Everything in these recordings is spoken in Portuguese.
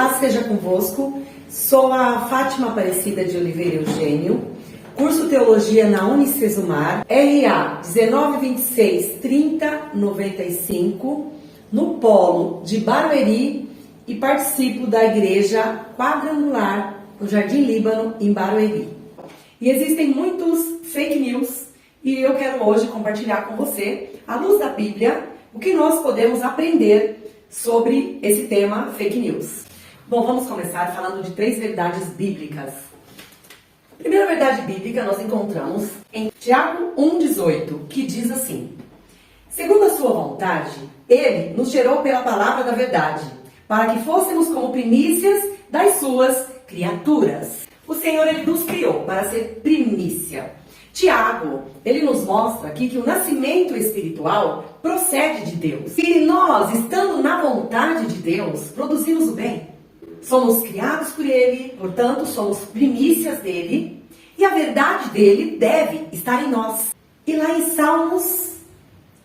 paz seja convosco. Sou a Fátima Aparecida de Oliveira Eugênio, curso Teologia na Unicesumar, RA 1926-3095, no Polo de Barueri, e participo da Igreja Quadrangular no Jardim Líbano, em Barueri. E existem muitos fake news e eu quero hoje compartilhar com você, à luz da Bíblia, o que nós podemos aprender sobre esse tema fake news. Bom, vamos começar falando de 3 verdades bíblicas. A primeira verdade bíblica nós encontramos em Tiago 1,18, que diz assim: segundo a sua vontade, ele nos gerou pela palavra da verdade, para que fôssemos como primícias das suas criaturas. O Senhor, ele nos criou para ser primícia. Tiago, ele nos mostra aqui que o nascimento espiritual procede de Deus. E nós, estando na vontade de Deus, produzimos o bem. Somos criados por Ele, portanto, somos primícias dEle. E a verdade dEle deve estar em nós. E lá em Salmos,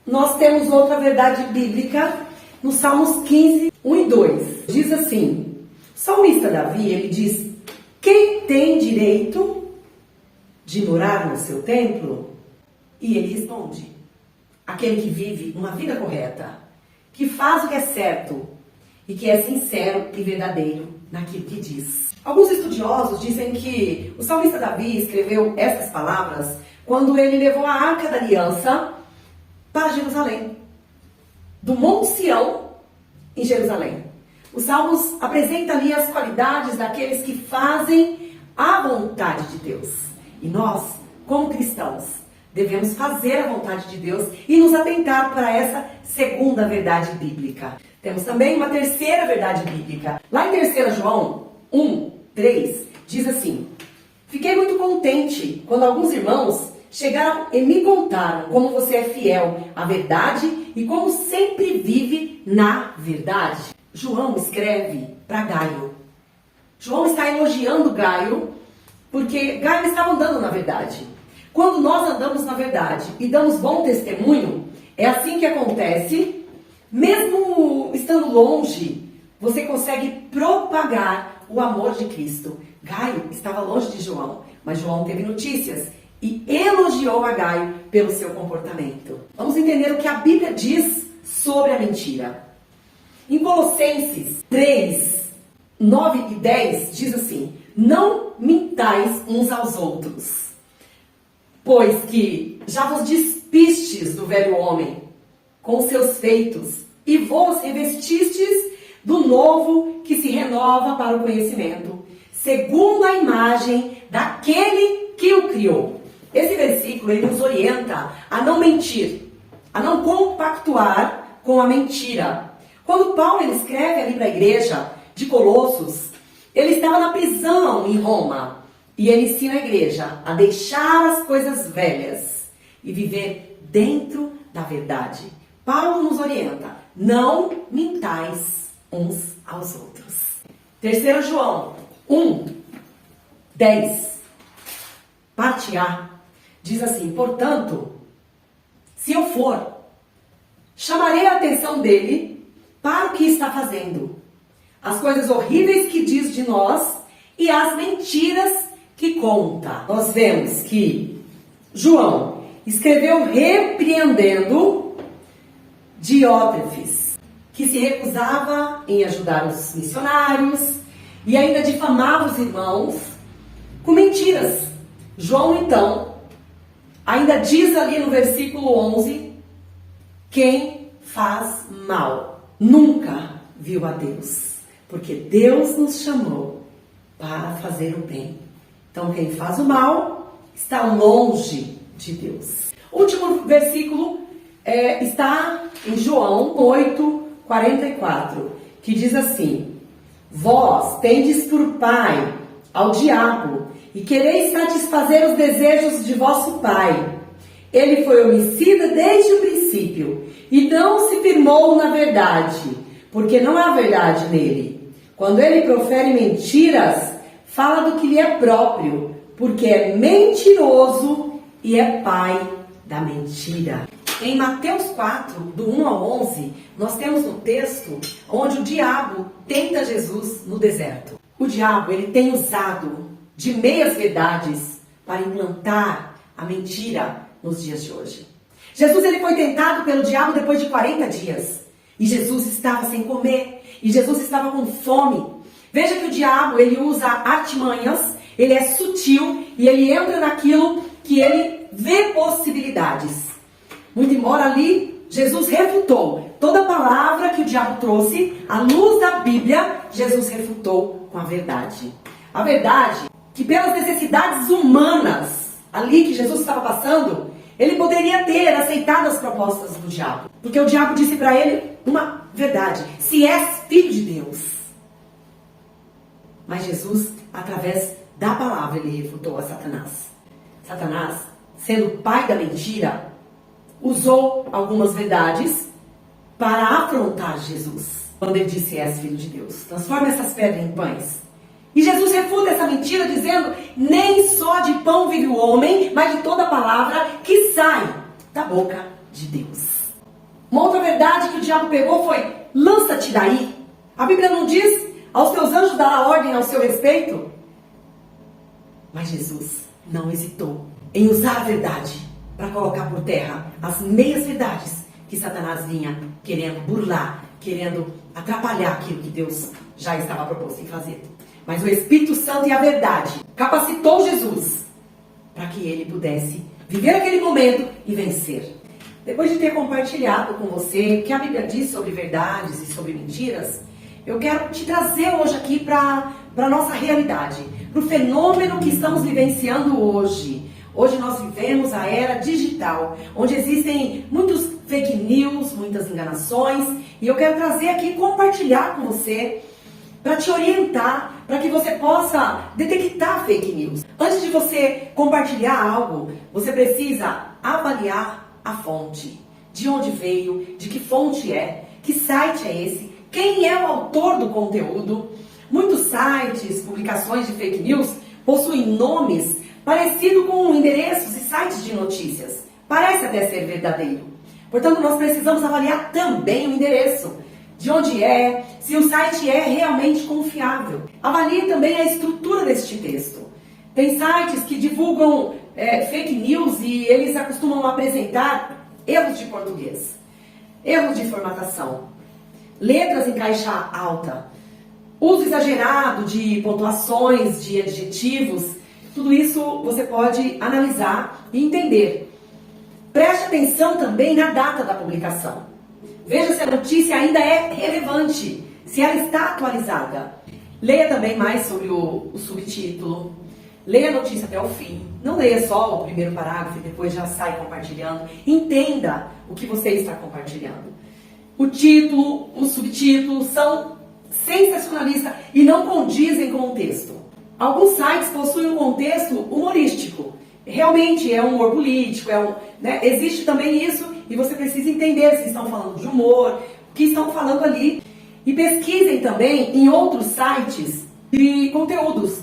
nós temos outra verdade bíblica, no Salmos 15, 1 e 2. Diz assim, o salmista Davi, ele diz: quem tem direito de morar no seu templo? E ele responde: aquele que vive uma vida correta, que faz o que é certo e que é sincero e verdadeiro naquilo que diz. Alguns estudiosos dizem que o salmista Davi escreveu essas palavras quando ele levou a Arca da Aliança para Jerusalém, do Monte Sião, em Jerusalém. Os Salmos apresentam ali as qualidades daqueles que fazem a vontade de Deus. E nós, como cristãos, devemos fazer a vontade de Deus e nos atentar para essa segunda verdade bíblica. Temos também uma terceira verdade bíblica. Lá em 3 João 1, 3, diz assim: fiquei muito contente quando alguns irmãos chegaram e me contaram como você é fiel à verdade e como sempre vive na verdade. João escreve para Gaio. João está elogiando Gaio porque Gaio estava andando na verdade. Quando nós andamos na verdade e damos bom testemunho, é assim que acontece. Mesmo estando longe, você consegue propagar o amor de Cristo. Gaio estava longe de João, mas João teve notícias e elogiou a Gaio pelo seu comportamento. Vamos entender o que a Bíblia diz sobre a mentira. Em Colossenses 3, 9 e 10 diz assim: não mintais uns aos outros, pois que já vos despistes do velho homem com seus feitos e vos revestistes do novo que se renova para o conhecimento, segundo a imagem daquele que o criou. Esse versículo ele nos orienta a não mentir, a não compactuar com a mentira. Quando Paulo ele escreve ali para a igreja de Colossos, ele estava na prisão em Roma e ele ensina a igreja a deixar as coisas velhas e viver dentro da verdade. Paulo nos orienta: não mintais uns aos outros. 3 João 1, 10, parte A, diz assim: portanto, se eu for, chamarei a atenção dele para o que está fazendo, as coisas horríveis que diz de nós e as mentiras que conta. Nós vemos que João escreveu repreendendo Diótrefes, que se recusava em ajudar os missionários e ainda difamava os irmãos com mentiras. João, então, ainda diz ali no versículo 11: quem faz mal nunca viu a Deus, porque Deus nos chamou para fazer o bem. Então, quem faz o mal está longe de Deus. O último versículo está em João 8, 44, que diz assim: vós tendes por pai ao diabo e quereis satisfazer os desejos de vosso pai. Ele foi homicida desde o princípio e não se firmou na verdade, porque não há verdade nele. Quando ele profere mentiras, fala do que lhe é próprio, porque é mentiroso e é pai da mentira. Em Mateus 4, do 1 ao 11, nós temos um texto onde o diabo tenta Jesus no deserto. O diabo, ele tem usado de meias verdades para implantar a mentira nos dias de hoje. Jesus, ele foi tentado pelo diabo depois de 40 dias. E Jesus estava sem comer. E Jesus estava com fome. Veja que o diabo, ele usa artimanhas, ele é sutil e ele entra naquilo que ele vê possibilidades. Muito embora ali, Jesus refutou toda palavra que o diabo trouxe, à luz da Bíblia, Jesus refutou com a verdade. A verdade que pelas necessidades humanas, ali que Jesus estava passando, ele poderia ter aceitado as propostas do diabo. Porque o diabo disse para ele uma verdade: se és filho de Deus. Mas Jesus, através da palavra, ele refutou a Satanás. Satanás, sendo o pai da mentira, usou algumas verdades para afrontar Jesus. Quando ele disse: és filho de Deus, transforma essas pedras em pães. E Jesus refuta essa mentira dizendo: nem só de pão vive o homem, mas de toda palavra que sai da boca de Deus. Uma outra verdade que o diabo pegou foi: lança-te daí. A Bíblia não diz: aos teus anjos dará ordem ao seu respeito. Mas Jesus não hesitou em usar a verdade para colocar por terra as meias verdades que Satanás vinha querendo burlar, querendo atrapalhar aquilo que Deus já estava proposto em fazer. Mas o Espírito Santo e a verdade capacitou Jesus para que ele pudesse viver aquele momento e vencer. Depois de ter compartilhado com você o que a Bíblia diz sobre verdades e sobre mentiras, eu quero te trazer hoje aqui para a nossa realidade, para o fenômeno que estamos vivenciando hoje. Hoje nós vivemos a era digital, onde existem muitos fake news, muitas enganações, e eu quero trazer aqui e compartilhar com você para te orientar, para que você possa detectar fake news. Antes de você compartilhar algo, você precisa avaliar a fonte. De onde veio, de que fonte é, que site é esse, quem é o autor do conteúdo. Muitos sites, publicações de fake news possuem nomes parecidos com endereços e sites de notícias. Parece até ser verdadeiro. Portanto, nós precisamos avaliar também o endereço. De onde é, se o site é realmente confiável. Avalie também a estrutura deste texto. Tem sites que divulgam fake news e eles acostumam apresentar erros de português, erros de formatação, letras em caixa alta, uso exagerado de pontuações, de adjetivos. Tudo isso você pode analisar e entender. Preste atenção também na data da publicação. Veja se a notícia ainda é relevante, se ela está atualizada. Leia também mais sobre o subtítulo. Leia a notícia até o fim. Não leia só o primeiro parágrafo e depois já sai compartilhando. Entenda o que você está compartilhando. O título, o subtítulo são sensacionalistas e não condizem com o texto. Alguns sites possuem um contexto humorístico. Realmente é um humor político, existe também isso. E você precisa entender se estão falando de humor, o que estão falando ali. E pesquisem também em outros sites de conteúdos,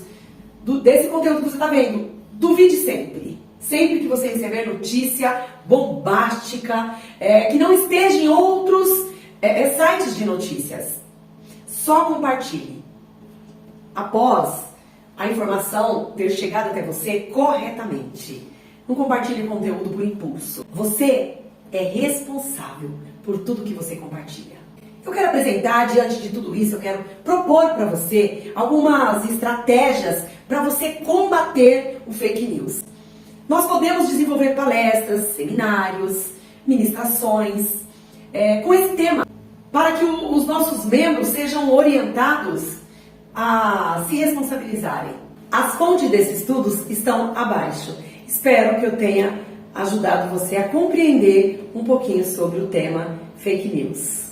desse conteúdo que você está vendo. Duvide sempre. Sempre que você receber notícia bombástica, que não esteja em outros sites de notícias. Só compartilhe. Após a informação ter chegado até você corretamente. Não compartilhe conteúdo por impulso. Você é responsável por tudo que você compartilha. Eu quero apresentar, diante de tudo isso, eu quero propor para você algumas estratégias para você combater o fake news. Nós podemos desenvolver palestras, seminários, ministrações com esse tema, para que os nossos membros sejam orientados a se responsabilizarem. As fontes desses estudos estão abaixo. Espero que eu tenha ajudado você a compreender um pouquinho sobre o tema fake news.